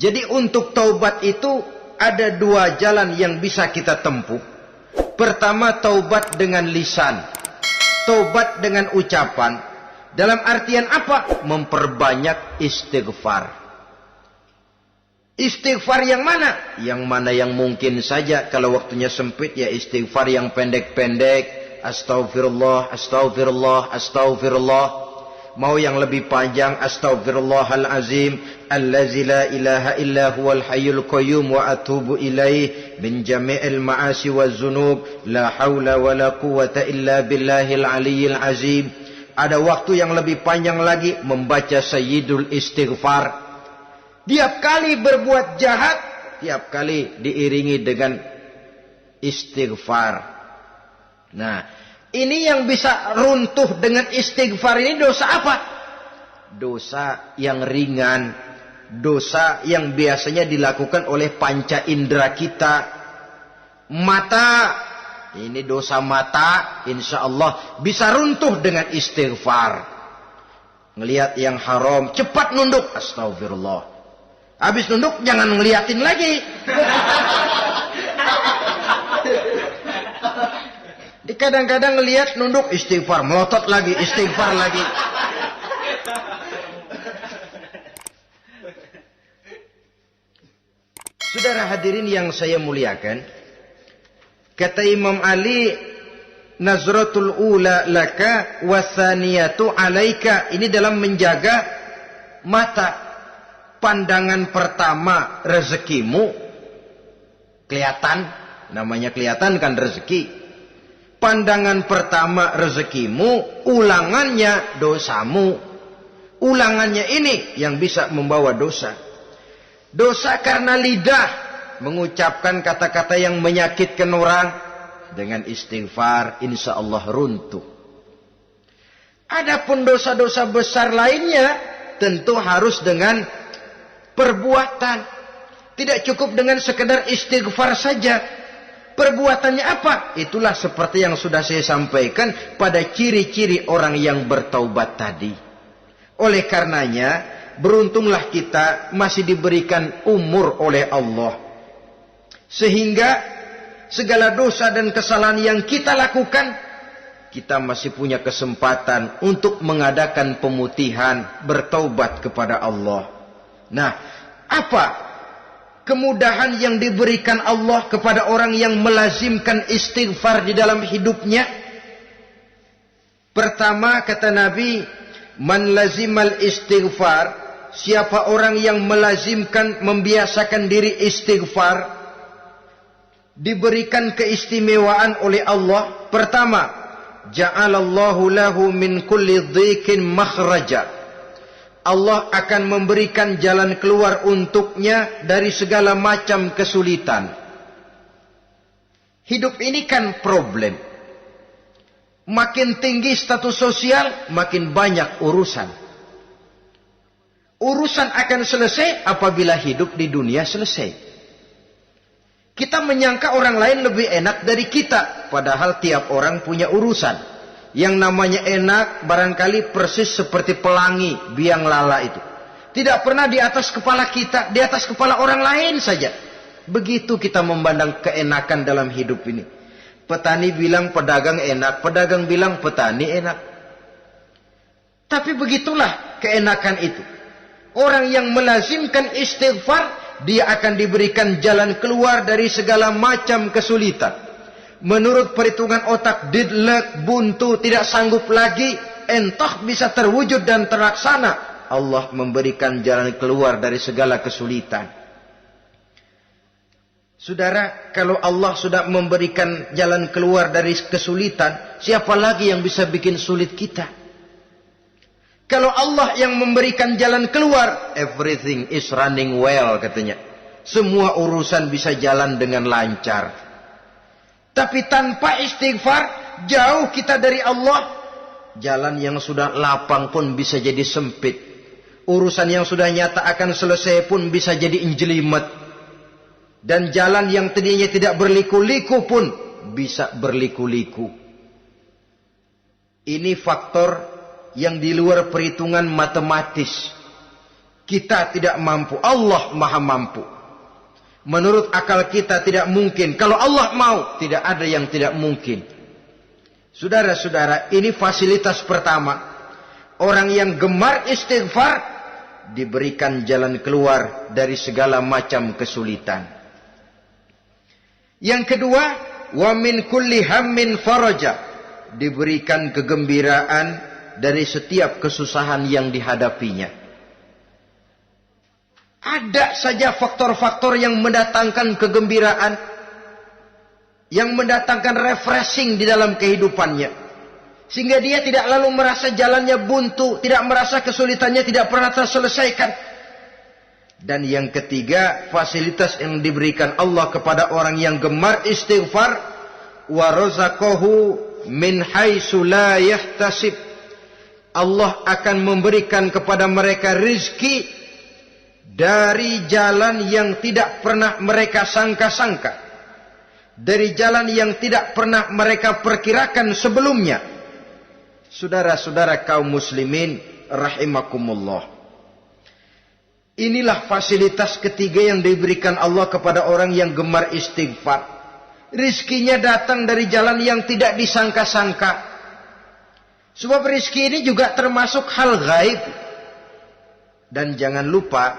Jadi untuk taubat itu ada dua jalan yang bisa kita tempuh. Pertama, taubat dengan lisan. Taubat dengan ucapan. Dalam artian apa? Memperbanyak istighfar. Istighfar yang mana? Yang mana yang mungkin saja. Kalau waktunya sempit ya istighfar yang pendek-pendek. Astaghfirullah, astaghfirullah, astaghfirullah. Mau yang lebih panjang, astaghfirullahalazim allazi la ilaha illa huwal hayyul qayyum wa atubu ilaih min jami'il ma'asi waz zunub la haula wala quwwata illa billahil aliyyil azim. Ada waktu yang lebih panjang lagi membaca sayyidul istighfar. Tiap kali berbuat jahat, tiap kali diiringi dengan istighfar. Nah, ini yang bisa runtuh dengan istighfar ini dosa apa? Dosa yang ringan. Dosa yang biasanya dilakukan oleh panca indera kita. Mata. Ini dosa mata. Insya Allah bisa runtuh dengan istighfar. Ngelihat yang haram. Cepat nunduk. Astagfirullah. Habis nunduk jangan ngeliatin lagi. Kadang-kadang ngelihat nunduk istighfar, melotot lagi, istighfar lagi. Saudara hadirin yang saya muliakan, kata Imam Ali, nazratul ula laka wasaniyatu alaika. Ini dalam menjaga mata. Pandangan pertama rezekimu kelihatan, namanya kelihatan kan rezeki. Pandangan pertama rezekimu, ulangannya dosamu. Ulangannya ini yang bisa membawa dosa. Dosa karena lidah, mengucapkan kata-kata yang menyakitkan orang. Dengan istighfar, insya Allah runtuh. Adapun dosa-dosa besar lainnya, tentu harus dengan perbuatan. Tidak cukup dengan sekedar istighfar saja. Perbuatannya apa? Itulah seperti yang sudah saya sampaikan pada ciri-ciri orang yang bertaubat tadi. Oleh karenanya, beruntunglah kita masih diberikan umur oleh Allah. Sehingga segala dosa dan kesalahan yang kita lakukan, kita masih punya kesempatan untuk mengadakan pemutihan, bertaubat kepada Allah. Nah, apa kemudahan yang diberikan Allah kepada orang yang melazimkan istighfar di dalam hidupnya? Pertama kata Nabi, man lazimal istighfar, siapa orang yang melazimkan, membiasakan diri istighfar, diberikan keistimewaan oleh Allah. Pertama, ja'alallahu lahu min kulli dhiqin makhraja. Allah akan memberikan jalan keluar untuknya dari segala macam kesulitan. Hidup ini kan problem. Makin tinggi status sosial, makin banyak urusan. Urusan akan selesai apabila hidup di dunia selesai. Kita menyangka orang lain lebih enak dari kita, padahal tiap orang punya urusan. Yang namanya enak barangkali persis seperti pelangi biang lala itu. Tidak pernah di atas kepala kita, di atas kepala orang lain saja. Begitu kita memandang keenakan dalam hidup ini. Petani bilang pedagang enak, pedagang bilang petani enak. Tapi begitulah keenakan itu. Orang yang melazimkan istighfar, dia akan diberikan jalan keluar dari segala macam kesulitan. Menurut perhitungan otak, deadlock, buntu, tidak sanggup lagi, entah bisa terwujud dan terlaksana. Allah memberikan jalan keluar dari segala kesulitan. Saudara, kalau Allah sudah memberikan jalan keluar dari kesulitan, siapa lagi yang bisa bikin sulit kita? Kalau Allah yang memberikan jalan keluar, everything is running well katanya. Semua urusan bisa jalan dengan lancar. Tapi tanpa istighfar, jauh kita dari Allah. Jalan yang sudah lapang pun bisa jadi sempit. Urusan yang sudah nyata akan selesai pun bisa jadi injelimet. Dan jalan yang tadinya tidak berliku-liku pun bisa berliku-liku. Ini faktor yang di luar perhitungan matematis. Kita tidak mampu, Allah maha mampu. Menurut akal kita tidak mungkin. Kalau Allah mau, tidak ada yang tidak mungkin. Saudara-saudara, ini fasilitas pertama. Orang yang gemar istighfar diberikan jalan keluar dari segala macam kesulitan. Yang kedua, wa min kulli hammin faraja, diberikan kegembiraan dari setiap kesusahan yang dihadapinya. Ada saja faktor-faktor yang mendatangkan kegembiraan, yang mendatangkan refreshing di dalam kehidupannya. Sehingga dia tidak lalu merasa jalannya buntu, tidak merasa kesulitannya tidak pernah terselesaikan. Dan yang ketiga, fasilitas yang diberikan Allah kepada orang yang gemar istighfar, wa razaqahu min haitsu la yahtasib. Allah akan memberikan kepada mereka rizki dari jalan yang tidak pernah mereka sangka-sangka, dari jalan yang tidak pernah mereka perkirakan sebelumnya. Saudara-saudara kaum muslimin rahimakumullah, inilah fasilitas ketiga yang diberikan Allah kepada orang yang gemar istighfar. Rizkinya datang dari jalan yang tidak disangka-sangka. Sebab rizki ini juga termasuk hal gaib. Dan jangan lupa,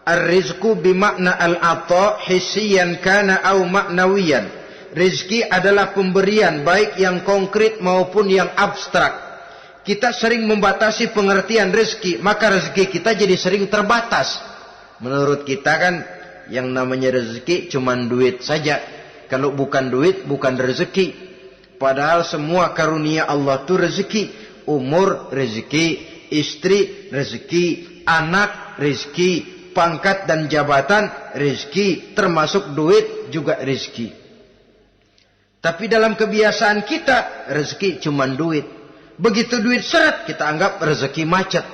ar-rizqu bimakna al-ata hissiyan kana au ma'nawiyan. Rizki adalah pemberian, baik yang konkret maupun yang abstrak. Kita sering membatasi pengertian rizki, maka rezeki kita jadi sering terbatas. Menurut kita kan yang namanya rezeki cuma duit saja. Kalau bukan duit, bukan rezeki. Padahal semua karunia Allah itu rezeki. Umur, rezeki. Istri, rezeki. Anak, rezeki. Pangkat dan jabatan, rezeki. Termasuk duit juga rezeki. Tapi dalam kebiasaan kita, rezeki cuma duit. Begitu duit seret, kita anggap rezeki macet.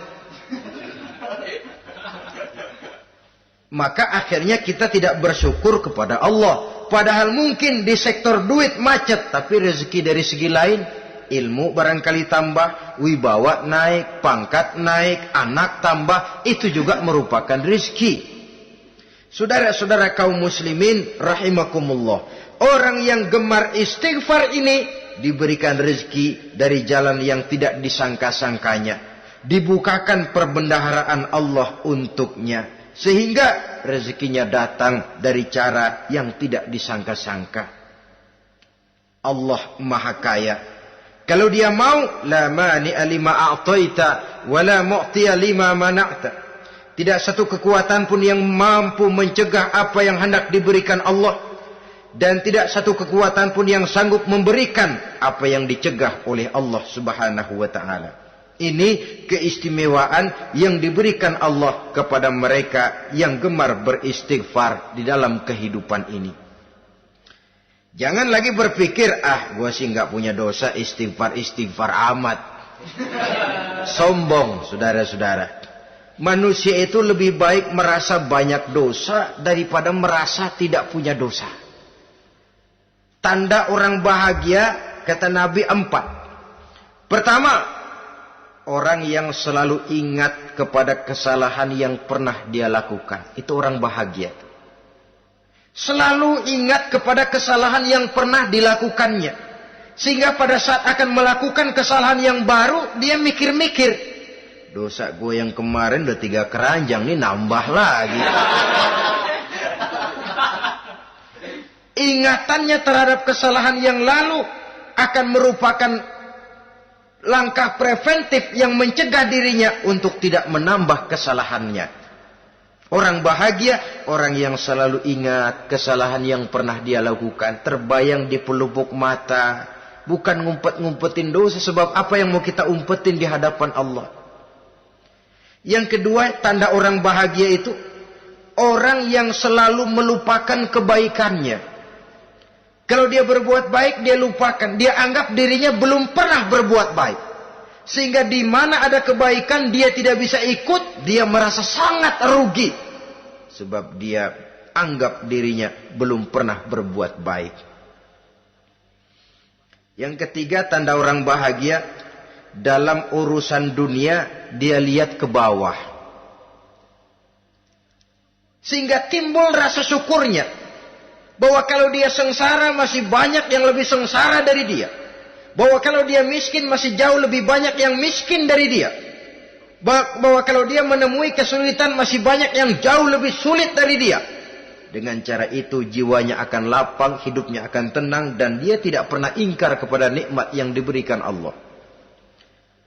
Maka akhirnya kita tidak bersyukur kepada Allah. Padahal mungkin di sektor duit macet, tapi rezeki dari segi lain, ilmu barangkali tambah, wibawa naik, pangkat naik, anak tambah, itu juga merupakan rezeki. Saudara-saudara kaum muslimin rahimakumullah, orang yang gemar istighfar ini diberikan rezeki dari jalan yang tidak disangka-sangkanya. Dibukakan perbendaharaan Allah untuknya. Sehingga rezekinya datang dari cara yang tidak disangka-sangka. Allah maha kaya. Kalau dia mau, la mani'a lima a'taita wa la mu'tiya lima mana'ta. Tidak satu kekuatan pun yang mampu mencegah apa yang hendak diberikan Allah. Dan tidak satu kekuatan pun yang sanggup memberikan apa yang dicegah oleh Allah subhanahu wa ta'ala. Ini keistimewaan yang diberikan Allah kepada mereka yang gemar beristighfar di dalam kehidupan ini. Jangan lagi berpikir, gue sih nggak punya dosa, istighfar amat. Sombong, saudara-saudara. Manusia itu lebih baik merasa banyak dosa daripada merasa tidak punya dosa. Tanda orang bahagia, kata Nabi 4. Pertama, orang yang selalu ingat kepada kesalahan yang pernah dia lakukan. Itu orang bahagia. Selalu ingat kepada kesalahan yang pernah dilakukannya. Sehingga pada saat akan melakukan kesalahan yang baru, dia mikir-mikir. Dosa gue yang kemarin udah 3 keranjang, nih nambah lagi. Ingatannya terhadap kesalahan yang lalu akan merupakan langkah preventif yang mencegah dirinya untuk tidak menambah kesalahannya. Orang bahagia, orang yang selalu ingat kesalahan yang pernah dia lakukan, terbayang di pelupuk mata, bukan ngumpet-ngumpetin dosa. Sebab apa yang mau kita umpetin di hadapan Allah? Yang kedua, tanda orang bahagia itu orang yang selalu melupakan kebaikannya. Kalau dia berbuat baik, dia lupakan. Dia anggap dirinya belum pernah berbuat baik. Sehingga di mana ada kebaikan, dia tidak bisa ikut. Dia merasa sangat rugi. Sebab dia anggap dirinya belum pernah berbuat baik. Yang ketiga, tanda orang bahagia. Dalam urusan dunia, dia lihat ke bawah. Sehingga timbul rasa syukurnya. Bahwa kalau dia sengsara masih banyak yang lebih sengsara dari dia. Bahwa kalau dia miskin masih jauh lebih banyak yang miskin dari dia. Bahwa kalau dia menemui kesulitan masih banyak yang jauh lebih sulit dari dia. Dengan cara itu jiwanya akan lapang, hidupnya akan tenang, dan dia tidak pernah ingkar kepada nikmat yang diberikan Allah.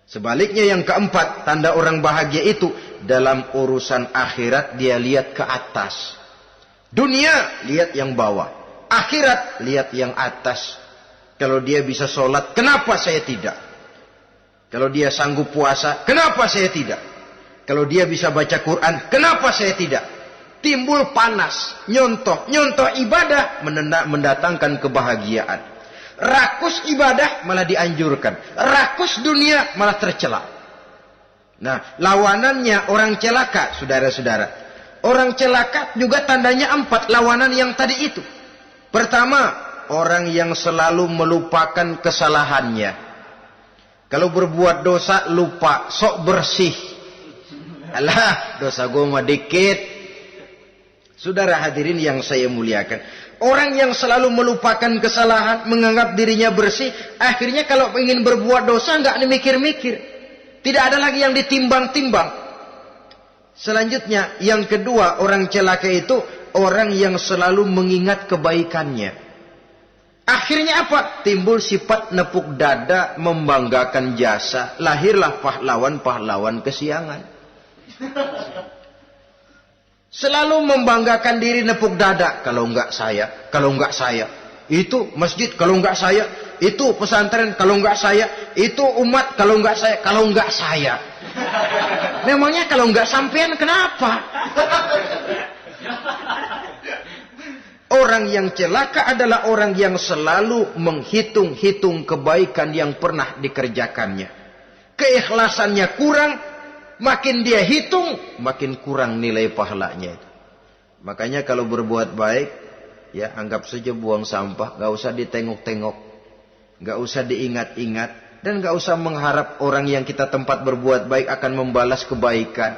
Sebaliknya yang keempat, tanda orang bahagia itu dalam urusan akhirat dia lihat ke atas. Dunia lihat yang bawah, akhirat lihat yang atas. Kalau dia bisa sholat, kenapa saya tidak? Kalau dia sanggup puasa, kenapa saya tidak? Kalau dia bisa baca Quran, kenapa saya tidak? Timbul panas, nyontoh ibadah mendatangkan kebahagiaan. Rakus ibadah malah dianjurkan, rakus dunia malah tercela. Nah, lawanannya orang celaka, saudara-saudara. Orang celaka juga tandanya 4 lawanan yang tadi itu. Pertama, orang yang selalu melupakan kesalahannya. Kalau berbuat dosa lupa, sok bersih. Alah, dosa gue mah dikit. Saudara hadirin yang saya muliakan, orang yang selalu melupakan kesalahan, menganggap dirinya bersih, akhirnya kalau ingin berbuat dosa nggak mikir-mikir, tidak ada lagi yang ditimbang-timbang. Selanjutnya, yang kedua, orang celaka itu orang yang selalu mengingat kebaikannya. Akhirnya apa? Timbul sifat nepuk dada, membanggakan jasa, lahirlah pahlawan-pahlawan kesiangan. Selalu membanggakan diri, nepuk dada. Kalau enggak saya. Itu masjid, kalau enggak saya. Itu pesantren, kalau enggak saya. Itu umat, kalau enggak saya. Memangnya kalau enggak sampean kenapa? Orang yang celaka adalah orang yang selalu menghitung-hitung kebaikan yang pernah dikerjakannya. Keikhlasannya kurang. Makin dia hitung, makin kurang nilai pahalanya. Makanya kalau berbuat baik, ya anggap saja buang sampah, gak usah ditengok-tengok, gak usah diingat-ingat, dan gak usah mengharap orang yang kita tempat berbuat baik akan membalas kebaikan.